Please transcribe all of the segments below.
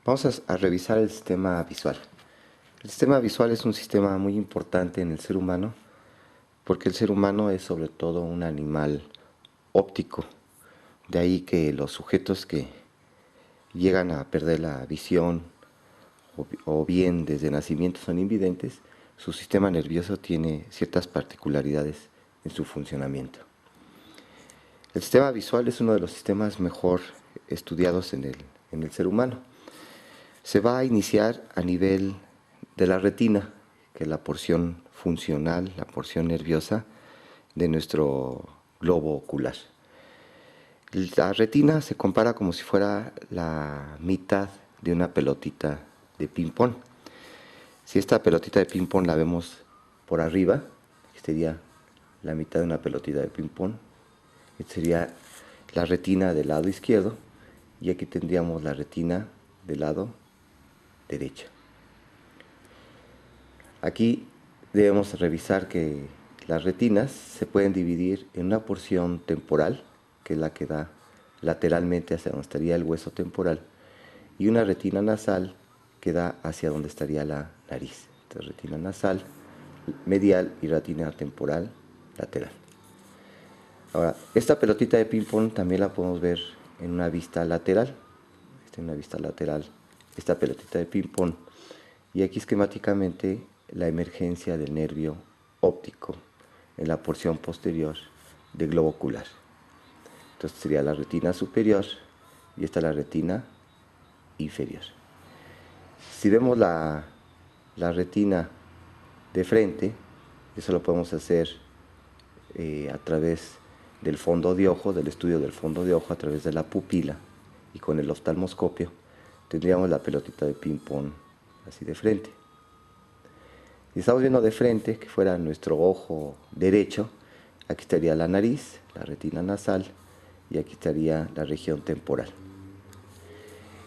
Vamos a revisar el sistema visual. El sistema visual es un sistema muy importante en el ser humano porque el ser humano es sobre todo un animal óptico. De ahí que los sujetos que llegan a perder la visión o bien desde nacimiento son invidentes, su sistema nervioso tiene ciertas particularidades en su funcionamiento. El sistema visual es uno de los sistemas mejor estudiados en el ser humano. Se va a iniciar a nivel de la retina, que es la porción funcional, la porción nerviosa de nuestro globo ocular. La retina se compara como si fuera la mitad de una pelotita de ping-pong. Si esta pelotita de ping-pong la vemos por arriba, que sería la mitad de una pelotita de ping-pong, esta sería la retina del lado izquierdo, y aquí tendríamos la retina del lado derecho. Aquí debemos revisar que las retinas se pueden dividir en una porción temporal, que es la que da lateralmente hacia donde estaría el hueso temporal, y una retina nasal que da hacia donde estaría la nariz. Entonces, retina nasal medial y retina temporal lateral. Ahora, esta pelotita de ping-pong también la podemos ver en una vista lateral. En una vista lateral, esta pelotita de ping-pong. Y aquí esquemáticamente la emergencia del nervio óptico en la porción posterior del globo ocular. Entonces sería la retina superior y esta la retina inferior. Si vemos la retina de frente, eso lo podemos hacer a través del fondo de ojo, del estudio del fondo de ojo a través de la pupila y con el oftalmoscopio tendríamos la pelotita de ping-pong así de frente. Si estamos viendo de frente, que fuera nuestro ojo derecho, aquí estaría la nariz, la retina nasal, y aquí estaría la región temporal.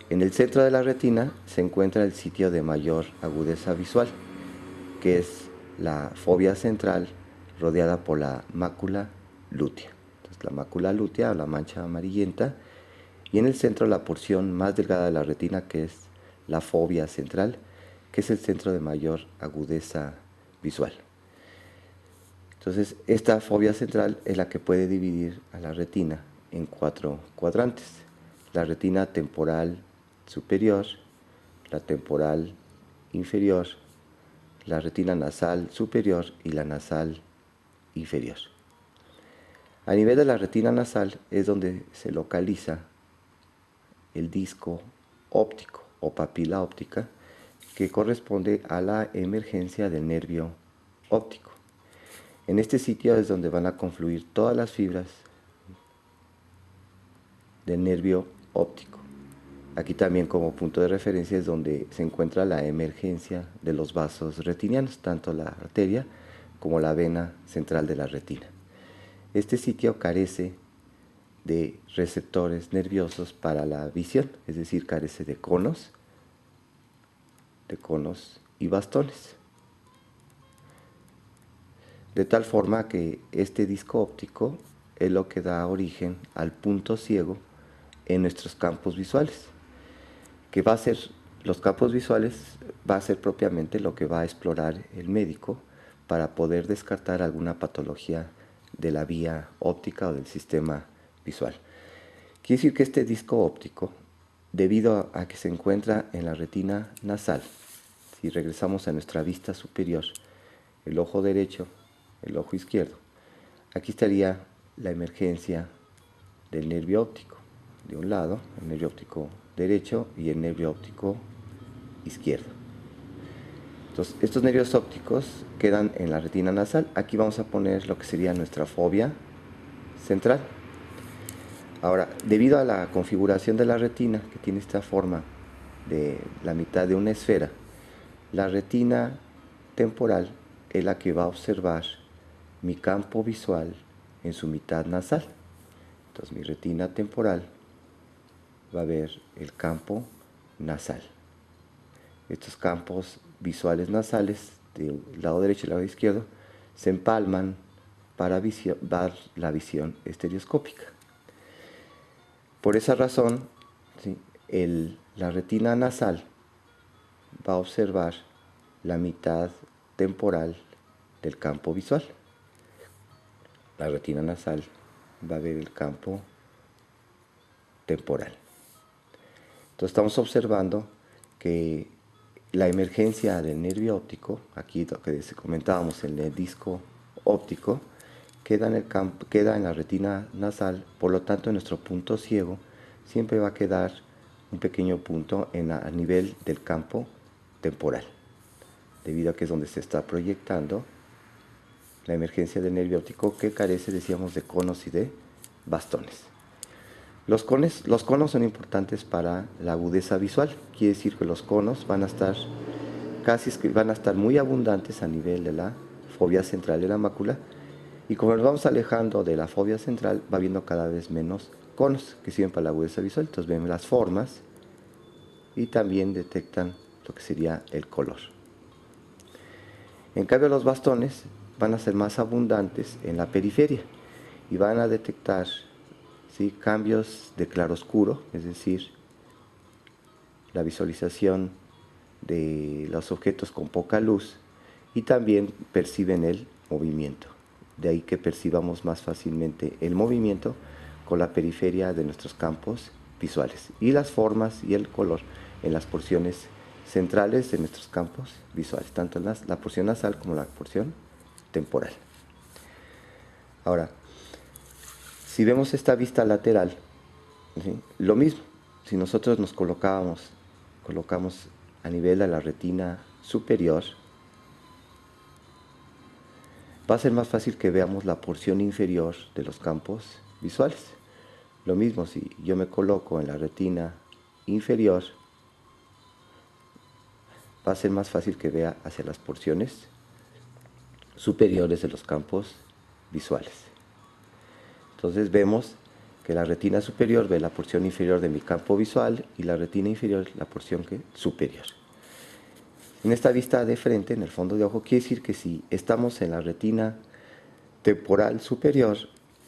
En el centro de la retina se encuentra el sitio de mayor agudeza visual, que es la fovea central rodeada por la mácula lútea. Entonces, la mácula lútea o la mancha amarillenta, y en el centro la porción más delgada de la retina, que es la fovea central, que es el centro de mayor agudeza visual. Entonces, esta fovea central es la que puede dividir a la retina en 4 cuadrantes. La retina temporal superior, la temporal inferior, la retina nasal superior y la nasal inferior. A nivel de la retina nasal es donde se localiza el disco óptico o papila óptica, que corresponde a la emergencia del nervio óptico. En este sitio es donde van a confluir todas las fibras del nervio óptico. Aquí también como punto de referencia es donde se encuentra la emergencia de los vasos retinianos, tanto la arteria como la vena central de la retina. Este sitio carece de receptores nerviosos para la visión, es decir, carece de conos y bastones. De tal forma que este disco óptico es lo que da origen al punto ciego en nuestros campos visuales, que va a ser, los campos visuales va a ser propiamente lo que va a explorar el médico para poder descartar alguna patología de la vía óptica o del sistema visual. Quiere decir que este disco óptico, debido a que se encuentra en la retina nasal, si regresamos a nuestra vista superior, el ojo derecho, el ojo izquierdo, aquí estaría la emergencia del nervio óptico. De un lado, el nervio óptico derecho y el nervio óptico izquierdo. Entonces, estos nervios ópticos quedan en la retina nasal. Aquí vamos a poner lo que sería nuestra fovea central. Ahora, debido a la configuración de la retina, que tiene esta forma de la mitad de una esfera, la retina temporal es la que va a observar mi campo visual en su mitad nasal. Entonces, mi retina temporal va a ver el campo nasal. Estos campos visuales nasales del lado derecho y lado izquierdo se empalman para dar la visión estereoscópica. Por esa razón, ¿sí?, la retina nasal va a observar la mitad temporal del campo visual. La retina nasal va a ver el campo temporal. Entonces estamos observando que la emergencia del nervio óptico, aquí lo que comentábamos en el disco óptico, queda en la retina nasal, por lo tanto en nuestro punto ciego siempre va a quedar un pequeño punto a nivel del campo temporal, debido a que es donde se está proyectando la emergencia del nervio óptico, que carece, decíamos, de conos y de bastones. Los conos son importantes para la agudeza visual. Quiere decir que los conos van a estar muy abundantes a nivel de la fobia central de la mácula, y como nos vamos alejando de la fobia central, va viendo cada vez menos conos que sirven para la agudeza visual. Entonces ven las formas y también detectan lo que sería el color. En cambio, los bastones van a ser más abundantes en la periferia y van a detectar, ¿sí?, cambios de claroscuro, es decir, la visualización de los objetos con poca luz, y también perciben el movimiento. De ahí que percibamos más fácilmente el movimiento con la periferia de nuestros campos visuales, y las formas y el color en las porciones centrales de nuestros campos visuales, tanto en la porción nasal como la porción temporal. Ahora, si vemos esta vista lateral, ¿sí?, lo mismo. Si nosotros nos colocamos a nivel de la retina superior, va a ser más fácil que veamos la porción inferior de los campos visuales. Lo mismo, si yo me coloco en la retina inferior, va a ser más fácil que vea hacia las porciones superiores de los campos visuales. Entonces vemos que la retina superior ve la porción inferior de mi campo visual y la retina inferior la porción superior. En esta vista de frente, en el fondo de ojo, quiere decir que si estamos en la retina temporal superior,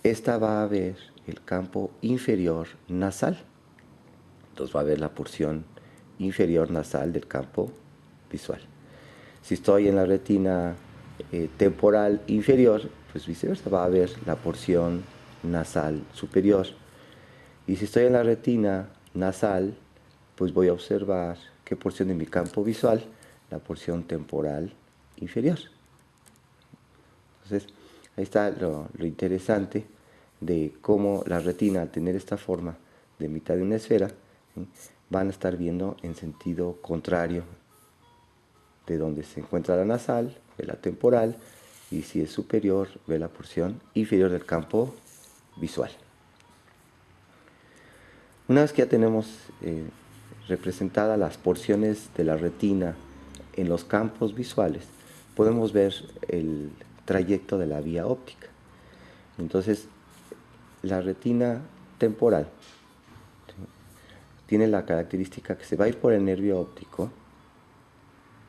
esta va a ver el campo inferior nasal. Entonces va a ver la porción inferior nasal del campo visual. Si estoy en la retina temporal inferior, pues viceversa, va a ver la porción nasal superior. Y si estoy en la retina nasal, pues voy a observar qué porción de mi campo visual, la porción temporal inferior. Entonces, ahí está lo interesante de cómo la retina, al tener esta forma de mitad de una esfera, ¿sí?, van a estar viendo en sentido contrario de donde se encuentra la nasal, ve la temporal, y si es superior, ve la porción inferior del campo visual. Una vez que ya tenemos representadas las porciones de la retina en los campos visuales, podemos ver el trayecto de la vía óptica. Entonces, la retina temporal, ¿sí?, tiene la característica que se va a ir por el nervio óptico,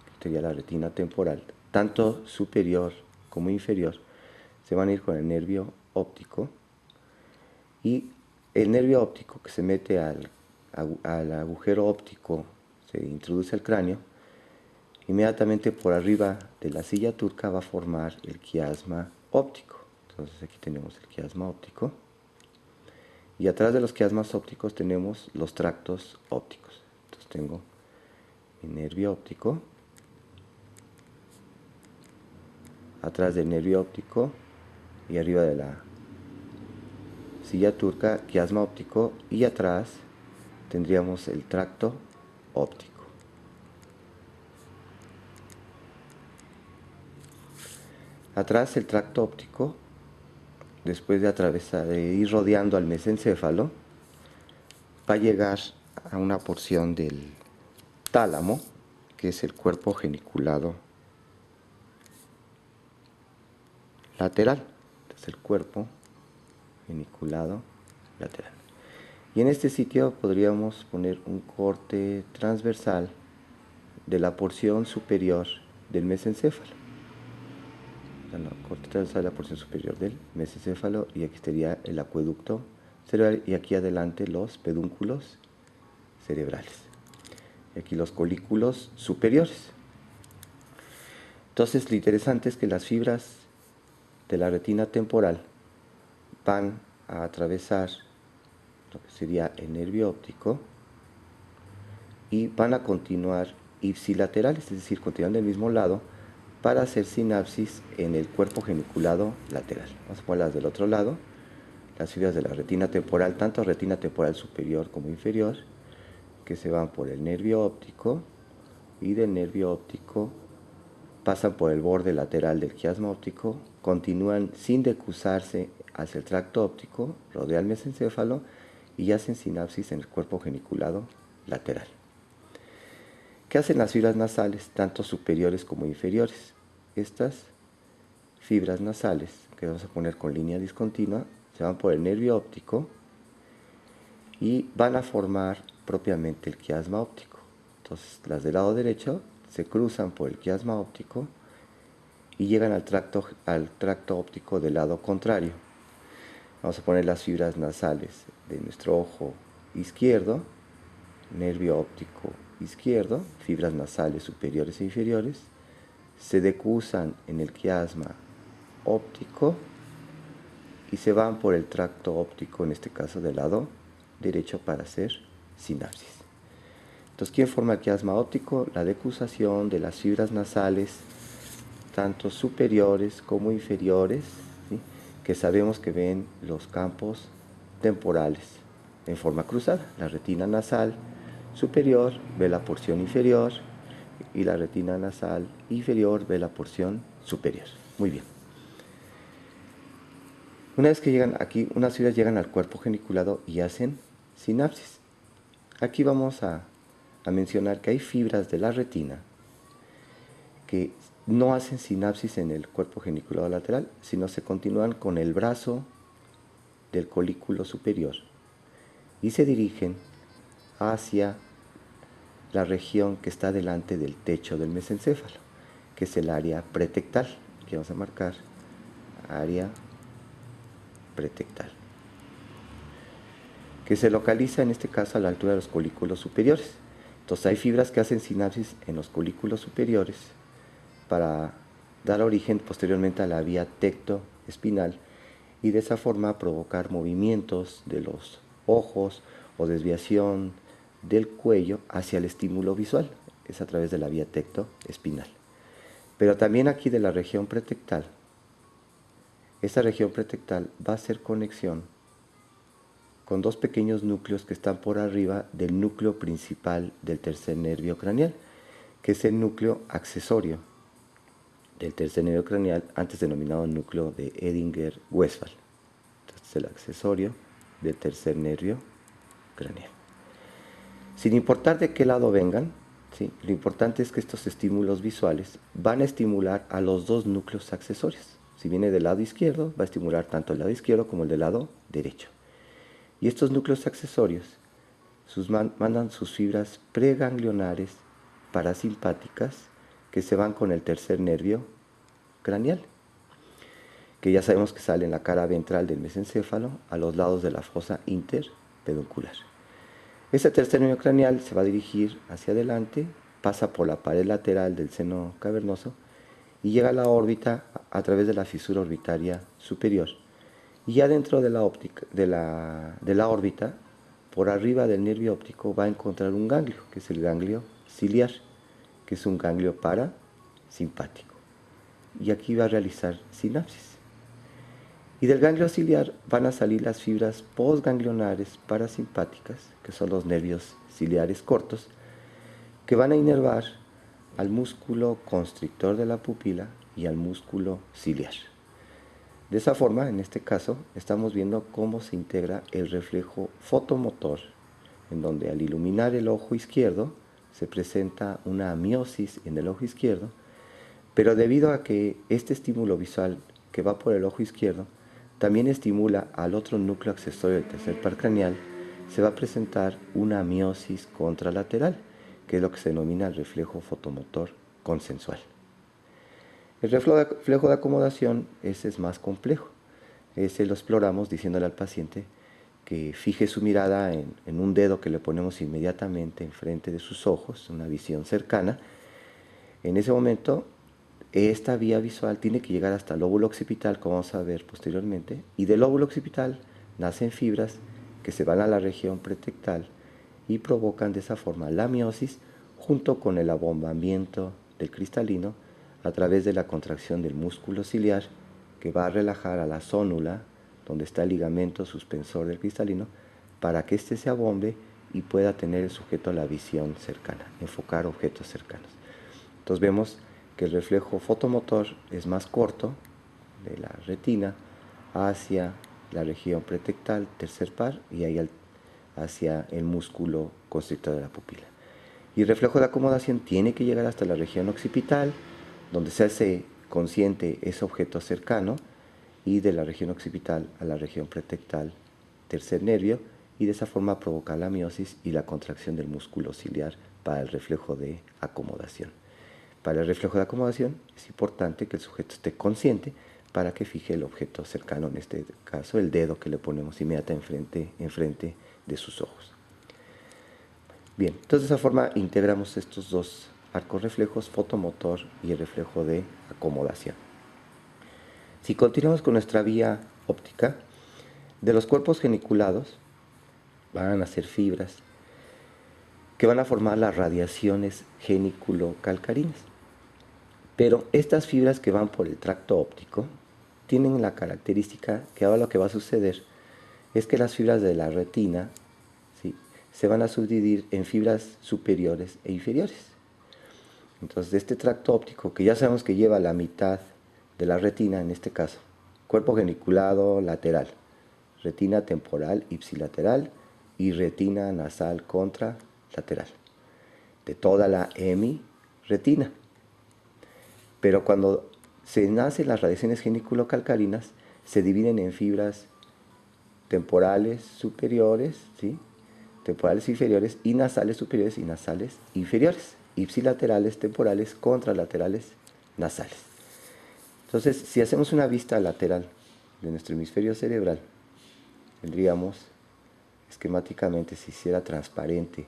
que sería la retina temporal, tanto superior como inferior, se van a ir con el nervio óptico, y el nervio óptico que se mete al agujero óptico, se introduce al cráneo, inmediatamente por arriba de la silla turca va a formar el quiasma óptico. Entonces aquí tenemos el quiasma óptico, y atrás de los quiasmas ópticos tenemos los tractos ópticos. Entonces tengo el nervio óptico, atrás del nervio óptico y arriba de la silla turca, quiasma óptico, y atrás tendríamos el tracto óptico. Atrás el tracto óptico, después de ir rodeando al mesencéfalo, va a llegar a una porción del tálamo, que es el cuerpo geniculado lateral. Entonces el cuerpo geniculado lateral. Y en este sitio podríamos poner un corte transversal de la porción superior del mesencéfalo. Corte transversal de la porción superior del mesencéfalo, y aquí estaría el acueducto cerebral, y aquí adelante los pedúnculos cerebrales. y aquí los colículos superiores. Entonces, lo interesante es que las fibras de la retina temporal van a atravesar lo que sería el nervio óptico y van a continuar ipsilaterales, es decir, continúan del mismo lado para hacer sinapsis en el cuerpo geniculado lateral. Vamos a ponerlas del otro lado, las fibras de la retina temporal, tanto retina temporal superior como inferior, que se van por el nervio óptico y del nervio óptico pasan por el borde lateral del quiasma óptico, continúan sin decusarse hacia el tracto óptico, rodean el mesencéfalo y hacen sinapsis en el cuerpo geniculado lateral. ¿Qué hacen las fibras nasales, tanto superiores como inferiores? Estas fibras nasales, que vamos a poner con línea discontinua, se van por el nervio óptico y van a formar propiamente el quiasma óptico. Entonces, las del lado derecho se cruzan por el quiasma óptico y llegan al tracto óptico del lado contrario. Vamos a poner las fibras nasales de nuestro ojo izquierdo, nervio óptico izquierdo, fibras nasales superiores e inferiores, se decusan en el quiasma óptico y se van por el tracto óptico, en este caso del lado derecho, para hacer sinapsis. Entonces, ¿quién forma el quiasma óptico? La decusación de las fibras nasales, tanto superiores como inferiores, ¿sí?, que sabemos que ven los campos temporales en forma cruzada. La retina nasal superior ve la porción inferior y la retina nasal inferior ve la porción superior. Muy bien. Una vez que llegan aquí, unas fibras llegan al cuerpo geniculado y hacen sinapsis. Aquí vamos a mencionar que hay fibras de la retina que no hacen sinapsis en el cuerpo geniculado lateral, sino se continúan con el brazo del colículo superior y se dirigen hacia la región que está delante del techo del mesencéfalo, que es el área pretectal. Aquí vamos a marcar área pretectal, que se localiza en este caso a la altura de los colículos superiores. Entonces hay fibras que hacen sinapsis en los colículos superiores para dar origen posteriormente a la vía tectoespinal y de esa forma provocar movimientos de los ojos o desviación del cuello hacia el estímulo visual. Es a través de la vía tectoespinal. Pero también aquí de la región pretectal, esta región pretectal va a hacer conexión con dos pequeños núcleos que están por arriba del núcleo principal del tercer nervio craneal, que es el núcleo accesorio del tercer nervio craneal, antes denominado núcleo de Edinger-Westphal. Entonces, el accesorio del tercer nervio craneal. Sin importar de qué lado vengan, ¿sí?, lo importante es que estos estímulos visuales van a estimular a los dos núcleos accesorios. Si viene del lado izquierdo, va a estimular tanto el lado izquierdo como el del lado derecho. Y estos núcleos accesorios mandan sus fibras preganglionares parasimpáticas que se van con el tercer nervio craneal, que ya sabemos que sale en la cara ventral del mesencéfalo a los lados de la fosa interpeduncular. Este tercer nervio craneal se va a dirigir hacia adelante, pasa por la pared lateral del seno cavernoso y llega a la órbita a través de la fisura orbitaria superior. Y ya dentro de la órbita, por arriba del nervio óptico, va a encontrar un ganglio, que es el ganglio ciliar, que es un ganglio parasimpático. Y aquí va a realizar sinapsis. Y del ganglio ciliar van a salir las fibras postganglionares parasimpáticas, que son los nervios ciliares cortos, que van a inervar al músculo constrictor de la pupila y al músculo ciliar. De esa forma, en este caso, estamos viendo cómo se integra el reflejo fotomotor, en donde al iluminar el ojo izquierdo se presenta una miosis en el ojo izquierdo, pero debido a que este estímulo visual que va por el ojo izquierdo también estimula al otro núcleo accesorio del tercer par craneal, se va a presentar una miosis contralateral, que es lo que se denomina el reflejo fotomotor consensual. El reflejo de acomodación, ese es más complejo. Ese lo exploramos diciéndole al paciente que fije su mirada en un dedo que le ponemos inmediatamente enfrente de sus ojos, una visión cercana. En ese momento, esta vía visual tiene que llegar hasta el lóbulo occipital, como vamos a ver posteriormente, y del lóbulo occipital nacen fibras que se van a la región pretectal y provocan de esa forma la miosis junto con el abombamiento del cristalino a través de la contracción del músculo ciliar, que va a relajar a la zónula, donde está el ligamento suspensor del cristalino, para que éste se abombe y pueda tener el sujeto la visión cercana, enfocar objetos cercanos. Entonces vemos que el reflejo fotomotor es más corto de la retina hacia la región pretectal, tercer par, y ahí hacia el músculo constrictor de la pupila. Y el reflejo de acomodación tiene que llegar hasta la región occipital, donde se hace consciente ese objeto cercano, y de la región occipital a la región pretectal, tercer nervio, y de esa forma provoca la miosis y la contracción del músculo ciliar para el reflejo de acomodación. Para el reflejo de acomodación es importante que el sujeto esté consciente para que fije el objeto cercano, en este caso el dedo que le ponemos inmediatamente enfrente de sus ojos. Bien, entonces de esa forma integramos estos dos arcos reflejos, fotomotor y el reflejo de acomodación. Si continuamos con nuestra vía óptica, de los cuerpos geniculados van a nacer fibras que van a formar las radiaciones geniculocalcarinas. Pero estas fibras que van por el tracto óptico tienen la característica que ahora lo que va a suceder es que las fibras de la retina, ¿sí?, se van a subdividir en fibras superiores e inferiores. Entonces, de este tracto óptico, que ya sabemos que lleva la mitad de la retina, en este caso, cuerpo geniculado lateral, retina temporal ipsilateral y retina nasal contralateral, de toda la hemiretina. Pero cuando se nacen las radiaciones geniculocalcarinas, se dividen en fibras temporales superiores, ¿sí?, temporales inferiores, y nasales superiores y nasales inferiores, ipsilaterales temporales, contralaterales nasales. Entonces, si hacemos una vista lateral de nuestro hemisferio cerebral, tendríamos esquemáticamente, si hiciera transparente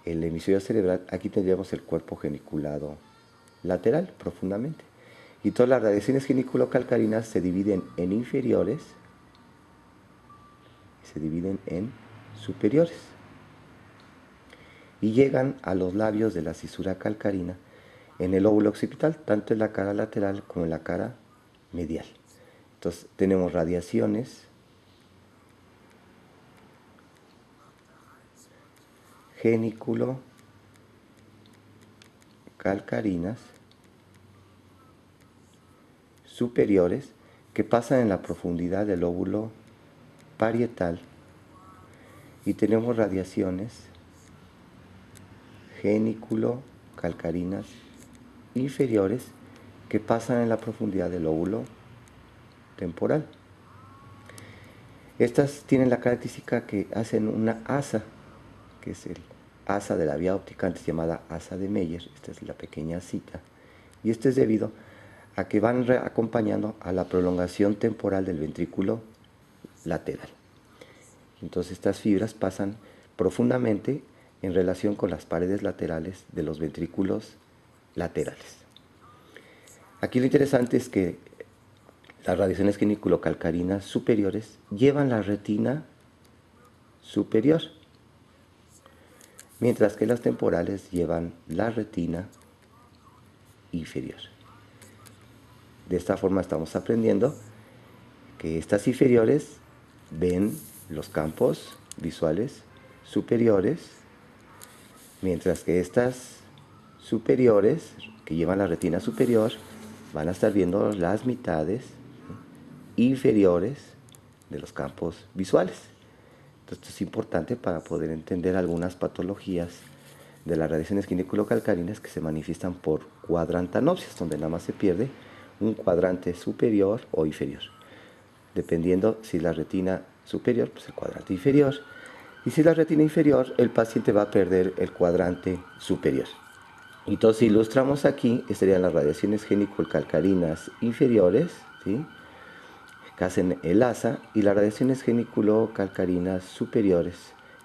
el hemisferio cerebral, aquí tendríamos el cuerpo geniculado lateral profundamente. Y todas las radiaciones geniculocalcarinas se dividen en inferiores y se dividen en superiores. Y llegan a los labios de la cisura calcarina en el lóbulo occipital, tanto en la cara lateral como en la cara medial. Entonces tenemos radiaciones geniculocalcarinas superiores que pasan en la profundidad del lóbulo parietal, y tenemos radiaciones geniculocalcarinas inferiores que pasan en la profundidad del lóbulo temporal. Estas tienen la característica que hacen una asa, que es el asa de la vía óptica, antes llamada asa de Meyer. Esta es la pequeña cita, y esto es debido a que van acompañando a la prolongación temporal del ventrículo lateral. Entonces estas fibras pasan profundamente en relación con las paredes laterales de los ventrículos laterales. Aquí lo interesante es que las radiaciones geniculocalcarinas superiores llevan la retina superior, mientras que las temporales llevan la retina inferior. De esta forma estamos aprendiendo que estas inferiores ven los campos visuales superiores, mientras que estas superiores, que llevan la retina superior, van a estar viendo las mitades inferiores de los campos visuales. Entonces, esto es importante para poder entender algunas patologías de las radiaciones geniculocalcarinas que se manifiestan por cuadrantanopsias, donde nada más se pierde un cuadrante superior o inferior, dependiendo si la retina superior, pues el cuadrante inferior, y si la retina inferior, el paciente va a perder el cuadrante superior. Entonces, si ilustramos aquí, serían las radiaciones geniculocalcarinas inferiores, ¿sí?, que hacen el asa, y las radiaciones geniculocalcarinas superiores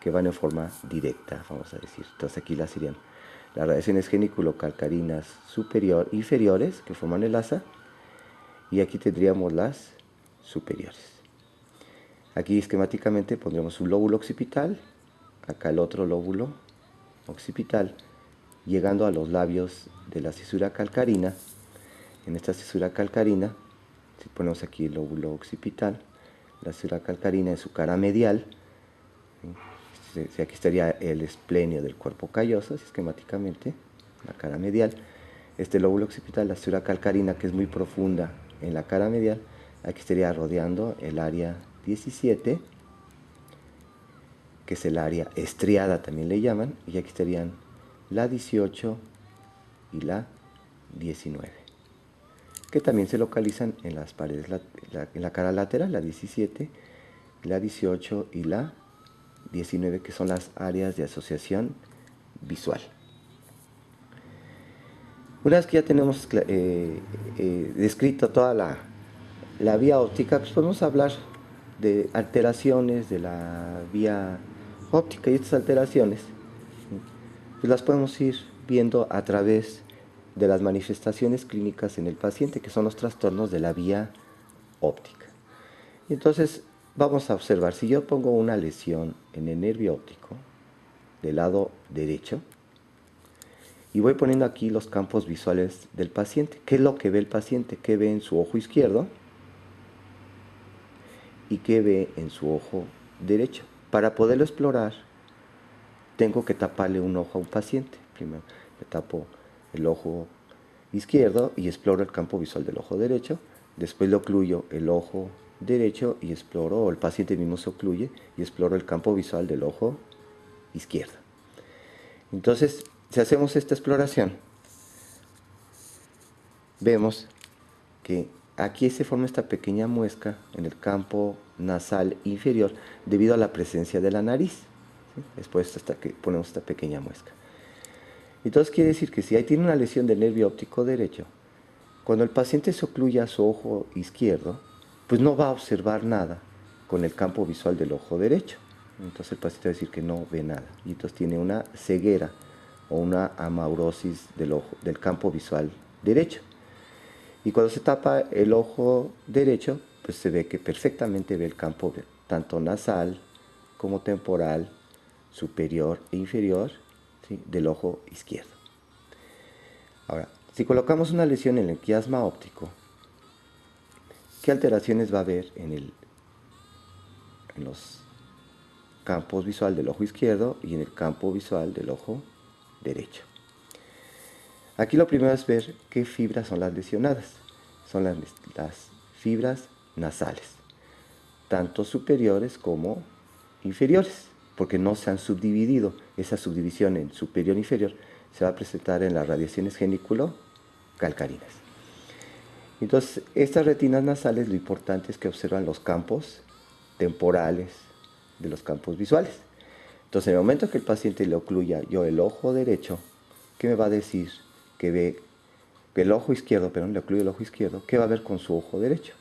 que van en forma directa, vamos a decir. Entonces aquí las serían las radiaciones geniculocalcarinas inferiores que forman el asa, y aquí tendríamos las superiores. Aquí esquemáticamente pondremos un lóbulo occipital, acá el otro lóbulo occipital, llegando a los labios de la cisura calcarina. En esta cisura calcarina, si ponemos aquí el lóbulo occipital, la cisura calcarina en su cara medial, aquí estaría el esplenio del cuerpo calloso, esquemáticamente, la cara medial. Este lóbulo occipital, la cisura calcarina, que es muy profunda en la cara medial, aquí estaría rodeando el área 17, que es el área estriada, también le llaman, y aquí estarían la 18 y la 19, que también se localizan en las paredes, en la cara lateral, la 17, la 18 y la 19, que son las áreas de asociación visual. Una vez que ya tenemos descrito toda la vía óptica, pues podemos hablar de alteraciones de la vía óptica, y estas alteraciones pues las podemos ir viendo a través de las manifestaciones clínicas en el paciente, que son los trastornos de la vía óptica. Y entonces vamos a observar, si yo pongo una lesión en el nervio óptico del lado derecho, y voy poniendo aquí los campos visuales del paciente, qué es lo que ve el paciente, qué ve en su ojo izquierdo y qué ve en su ojo derecho. Para poderlo explorar, tengo que taparle un ojo a un paciente. Primero le tapo el ojo izquierdo y exploro el campo visual del ojo derecho. Después le ocluyo el ojo derecho y exploro, o el paciente mismo se ocluye y exploro el campo visual del ojo izquierdo. Entonces, si hacemos esta exploración, vemos que aquí se forma esta pequeña muesca en el campo nasal inferior debido a la presencia de la nariz. ¿Sí? Después hasta que ponemos esta pequeña muesca. Entonces quiere decir que si ahí tiene una lesión del nervio óptico derecho, cuando el paciente se ocluya su ojo izquierdo, pues no va a observar nada con el campo visual del ojo derecho. Entonces el paciente va a decir que no ve nada. Y entonces tiene una ceguera o una amaurosis del campo visual derecho. Y cuando se tapa el ojo derecho, pues se ve que perfectamente ve el campo tanto nasal como temporal, superior e inferior, ¿sí?, del ojo izquierdo. Ahora, si colocamos una lesión en el quiasma óptico, ¿qué alteraciones va a haber en los campos visual del ojo izquierdo y en el campo visual del ojo derecho? Aquí lo primero es ver qué fibras son las lesionadas. Son las fibras nasales, tanto superiores como inferiores, porque no se han subdividido. Esa subdivisión en superior e inferior se va a presentar en las radiaciones geniculocalcarinas. Entonces, estas retinas nasales, lo importante es que observan los campos temporales de los campos visuales. Entonces, en el momento que el paciente le ocluya yo el ojo derecho, ¿qué me va a decir? Que ve el ojo izquierdo, perdón, le ocluye el ojo izquierdo, ¿qué va a ver con su ojo derecho?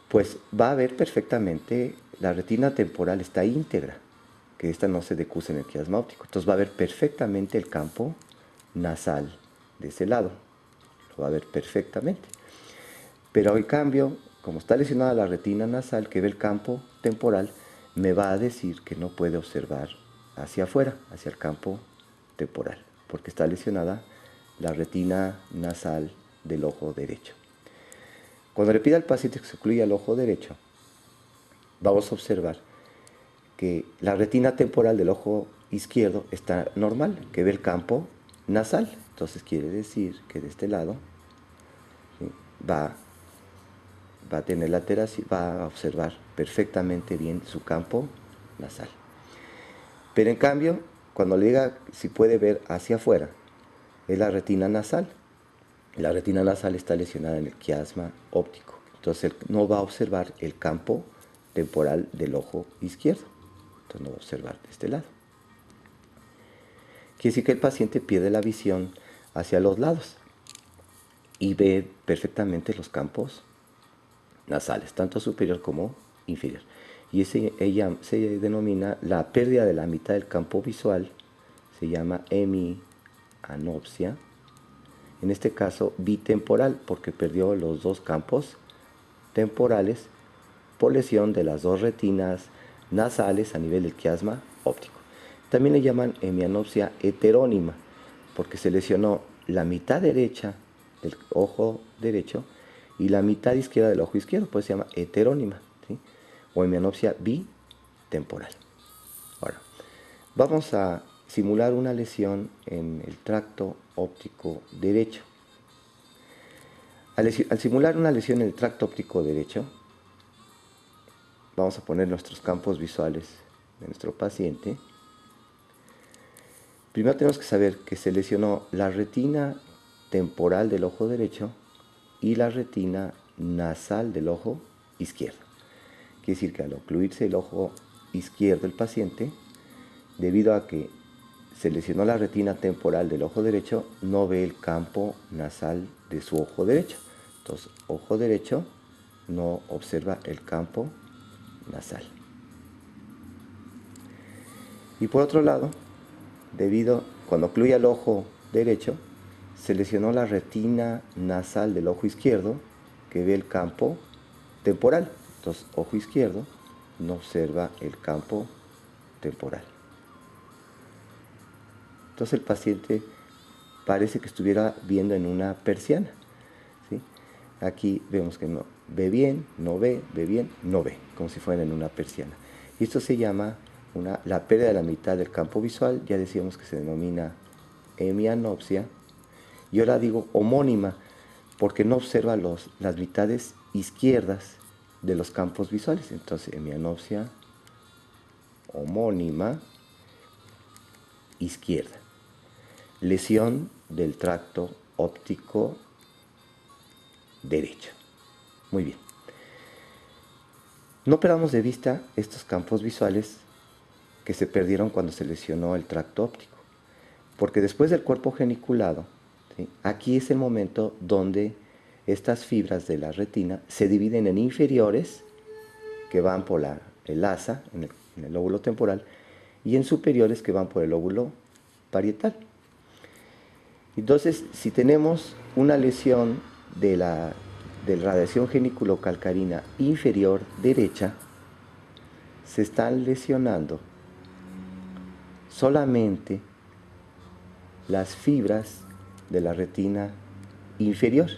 Pues va a ver perfectamente, la retina temporal está íntegra, que esta no se decusa en el quiasma óptico. Entonces va a ver perfectamente el campo nasal de ese lado, lo va a ver perfectamente. Pero en cambio, como está lesionada la retina nasal, que ve el campo temporal, me va a decir que no puede observar hacia afuera, hacia el campo temporal, porque está lesionada la retina nasal del ojo derecho. Cuando le pida al paciente que se ocluya el ojo derecho, vamos a observar que la retina temporal del ojo izquierdo está normal, que ve el campo nasal. Entonces quiere decir que de este lado, ¿sí?, va a tener la alteración, va a observar perfectamente bien su campo nasal. Pero en cambio, cuando le diga si puede ver hacia afuera, es la retina nasal. La retina nasal está lesionada en el quiasma óptico. Entonces no va a observar el campo temporal del ojo izquierdo. Entonces no va a observar de este lado. Quiere decir que el paciente pierde la visión hacia los lados y ve perfectamente los campos nasales, tanto superior como inferior. Y ella se denomina la pérdida de la mitad del campo visual, se llama hemianopsia. En este caso bitemporal, porque perdió los dos campos temporales por lesión de las dos retinas nasales a nivel del quiasma óptico. También le llaman hemianopsia heterónima, porque se lesionó la mitad derecha del ojo derecho y la mitad izquierda del ojo izquierdo, pues se llama heterónima, ¿sí? O hemianopsia bitemporal. Ahora, vamos a simular una lesión en el tracto óptico derecho. Al simular una lesión en el tracto óptico derecho, vamos a poner nuestros campos visuales de nuestro paciente. Primero tenemos que saber que se lesionó la retina temporal del ojo derecho y la retina nasal del ojo izquierdo. Quiere decir que al ocluirse el ojo izquierdo del paciente, debido a que se lesionó la retina temporal del ojo derecho, no ve el campo nasal de su ojo derecho. Entonces, ojo derecho no observa el campo nasal. Y por otro lado, cuando ocluye el ojo derecho, se lesionó la retina nasal del ojo izquierdo, que ve el campo temporal. Entonces, ojo izquierdo no observa el campo temporal. Entonces el paciente parece que estuviera viendo en una persiana, ¿sí? Aquí vemos que no ve bien, no ve, ve bien, no ve, como si fuera en una persiana. Y esto se llama la pérdida de la mitad del campo visual. Ya decíamos que se denomina hemianopsia. Y ahora digo homónima, porque no observa las mitades izquierdas de los campos visuales. Entonces, hemianopsia homónima izquierda. Lesión del tracto óptico derecho. Muy bien. No perdamos de vista estos campos visuales que se perdieron cuando se lesionó el tracto óptico, porque después del cuerpo geniculado, ¿sí?, aquí es el momento donde estas fibras de la retina se dividen en inferiores, que van por el asa, en el lóbulo temporal, y en superiores, que van por el lóbulo parietal. Entonces, si tenemos una lesión de radiación geniculocalcarina inferior derecha, se están lesionando solamente las fibras de la retina inferior.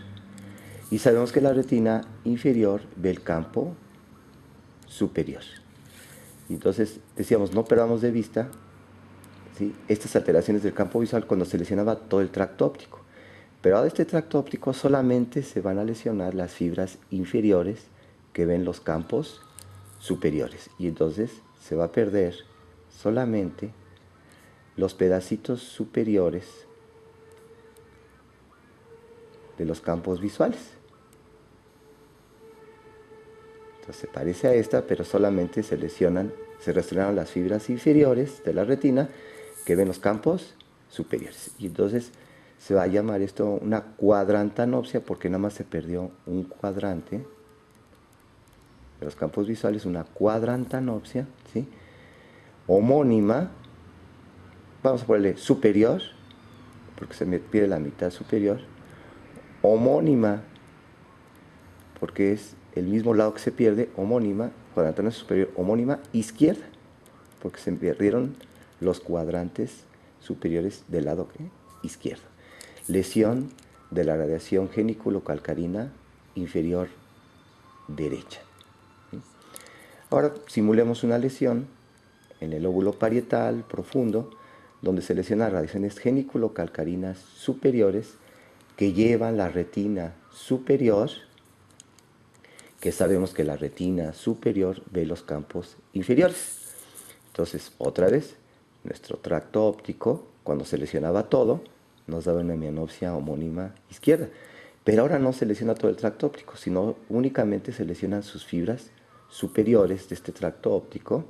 Y sabemos que la retina inferior ve el campo superior. Entonces, decíamos, no perdamos de vista, ¿sí?, estas alteraciones del campo visual cuando se lesionaba todo el tracto óptico. Pero ahora este tracto óptico solamente se van a lesionar las fibras inferiores que ven los campos superiores. Y entonces se va a perder solamente los pedacitos superiores de los campos visuales. Entonces se parece a esta, pero solamente se lesionan las fibras inferiores de la retina que ven los campos superiores. Y entonces se va a llamar esto una cuadrantanopsia, porque nada más se perdió un cuadrante de los campos visuales, una cuadrantanopsia, ¿sí?, homónima. Vamos a ponerle superior, porque se me pierde la mitad superior. Homónima, porque es el mismo lado que se pierde, homónima, cuadrantanopsia superior, homónima izquierda, porque se perdieron los cuadrantes superiores del lado izquierdo. Lesión de la radiación geniculocalcarina inferior derecha. Ahora simulemos una lesión en el lóbulo parietal profundo, donde se lesionan radiaciones geniculocalcarinas superiores que llevan la retina superior, que sabemos que la retina superior ve los campos inferiores. Entonces, otra vez, nuestro tracto óptico, cuando se lesionaba todo, nos daba una hemianopsia homónima izquierda. Pero ahora no se lesiona todo el tracto óptico, sino únicamente se lesionan sus fibras superiores de este tracto óptico.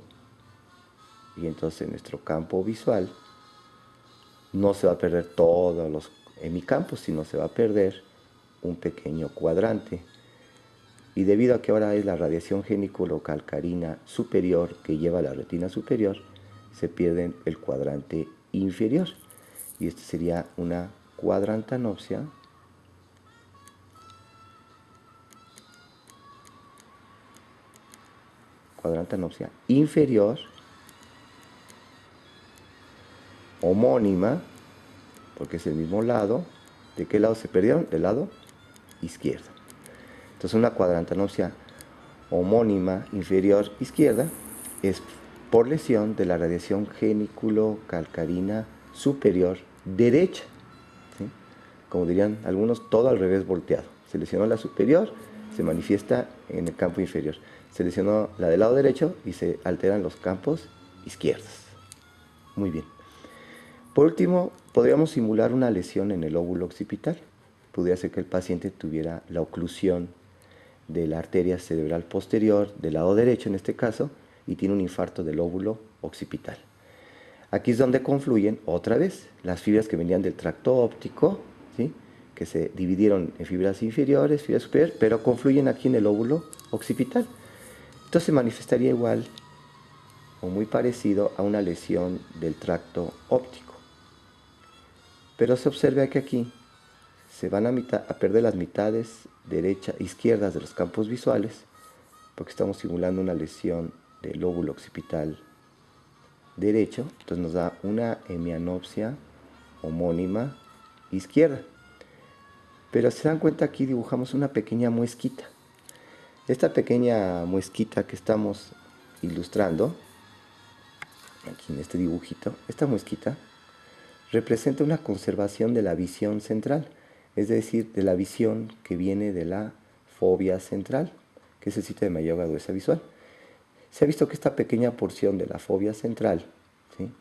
Y entonces nuestro campo visual no se va a perder todos los hemicampos, sino se va a perder un pequeño cuadrante Y debido a que ahora es la radiación geniculocalcarina superior que lleva a la retina superior, se pierde el cuadrante inferior. Y esto sería una cuadrantanopsia inferior homónima, porque es el mismo lado. ¿De qué lado se perdieron? Del lado izquierdo. Entonces una cuadrantanopsia homónima inferior izquierda es por lesión de la radiación geniculocalcarina superior derecha, ¿sí? Como dirían algunos, todo al revés volteado. Se lesionó la superior, se manifiesta en el campo inferior. Se lesionó la del lado derecho y se alteran los campos izquierdos. Muy bien. Por último, podríamos simular una lesión en el lóbulo occipital. Podría ser que el paciente tuviera la oclusión de la arteria cerebral posterior del lado derecho en este caso y tiene un infarto del lóbulo occipital. Aquí es donde confluyen otra vez las fibras que venían del tracto óptico, ¿sí? Que se dividieron en fibras inferiores, fibras superiores, pero confluyen aquí en el lóbulo occipital. Entonces se manifestaría igual o muy parecido a una lesión del tracto óptico. Pero se observa que aquí se van a perder las mitades derecha e izquierdas de los campos visuales, porque estamos simulando una lesión del lóbulo occipital derecho. Entonces nos da una hemianopsia homónima izquierda. Pero se dan cuenta, aquí dibujamos una pequeña muesquita. Esta pequeña muesquita que estamos ilustrando, aquí en este dibujito, esta muesquita representa una conservación de la visión central, es decir, de la visión que viene de la fobia central, que es el sitio de mayor agudeza visual. Se ha visto que esta pequeña porción de la fobia central, ¿sí?,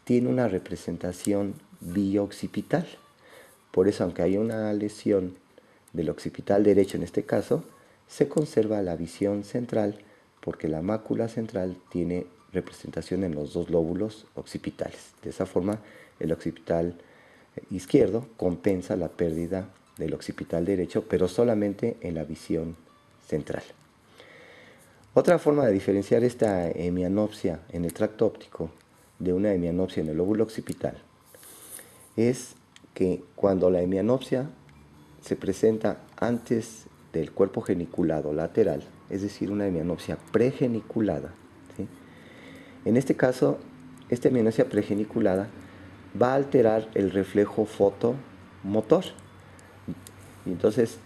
tiene una representación bioccipital. Por eso, aunque hay una lesión del occipital derecho en este caso, se conserva la visión central porque la mácula central tiene representación en los dos lóbulos occipitales. De esa forma, el occipital izquierdo compensa la pérdida del occipital derecho, pero solamente en la visión central. Otra forma de diferenciar esta hemianopsia en el tracto óptico de una hemianopsia en el lóbulo occipital es que cuando la hemianopsia se presenta antes del cuerpo geniculado lateral, es decir, una hemianopsia pregeniculada, ¿sí?, en este caso, esta hemianopsia pregeniculada va a alterar el reflejo fotomotor. Y entonces,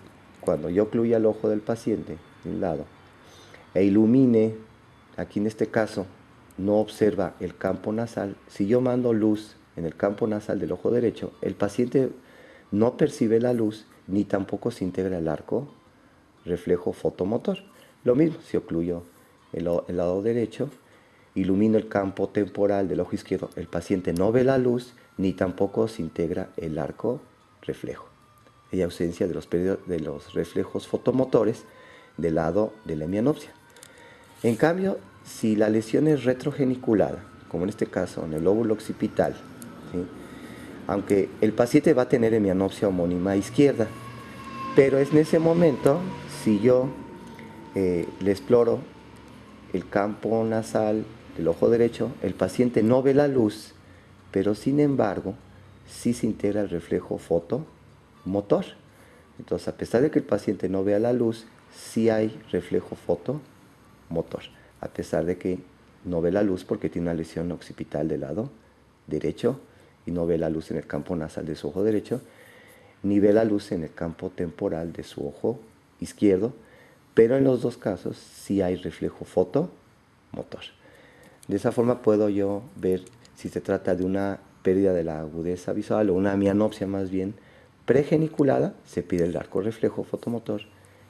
cuando yo ocluya el ojo del paciente de un lado e ilumine, aquí en este caso no observa el campo nasal, si yo mando luz en el campo nasal del ojo derecho, el paciente no percibe la luz ni tampoco se integra el arco reflejo fotomotor. Lo mismo si ocluyo el lado derecho, ilumino el campo temporal del ojo izquierdo, el paciente no ve la luz ni tampoco se integra el arco reflejo. Hay ausencia de los reflejos fotomotores del lado de la hemianopsia. En cambio, si la lesión es retrogeniculada, como en este caso en el lóbulo occipital, ¿sí?, aunque el paciente va a tener hemianopsia homónima izquierda, pero es en ese momento, si yo le exploro el campo nasal del ojo derecho, el paciente no ve la luz, pero sin embargo, sí se integra el reflejo fotomotor. Entonces, a pesar de que el paciente no vea la luz, sí hay reflejo fotomotor, a pesar de que no ve la luz porque tiene una lesión occipital del lado derecho y no ve la luz en el campo nasal de su ojo derecho, ni ve la luz en el campo temporal de su ojo izquierdo, pero en los dos casos sí hay reflejo fotomotor. De esa forma puedo yo ver si se trata de una pérdida de la agudeza visual o una hemianopsia más bien pregeniculada, se pide el arco reflejo fotomotor,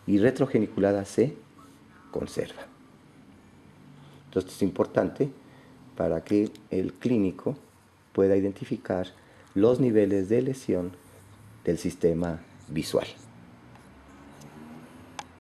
y retrogeniculada se conserva. Entonces es importante para que el clínico pueda identificar los niveles de lesión del sistema visual.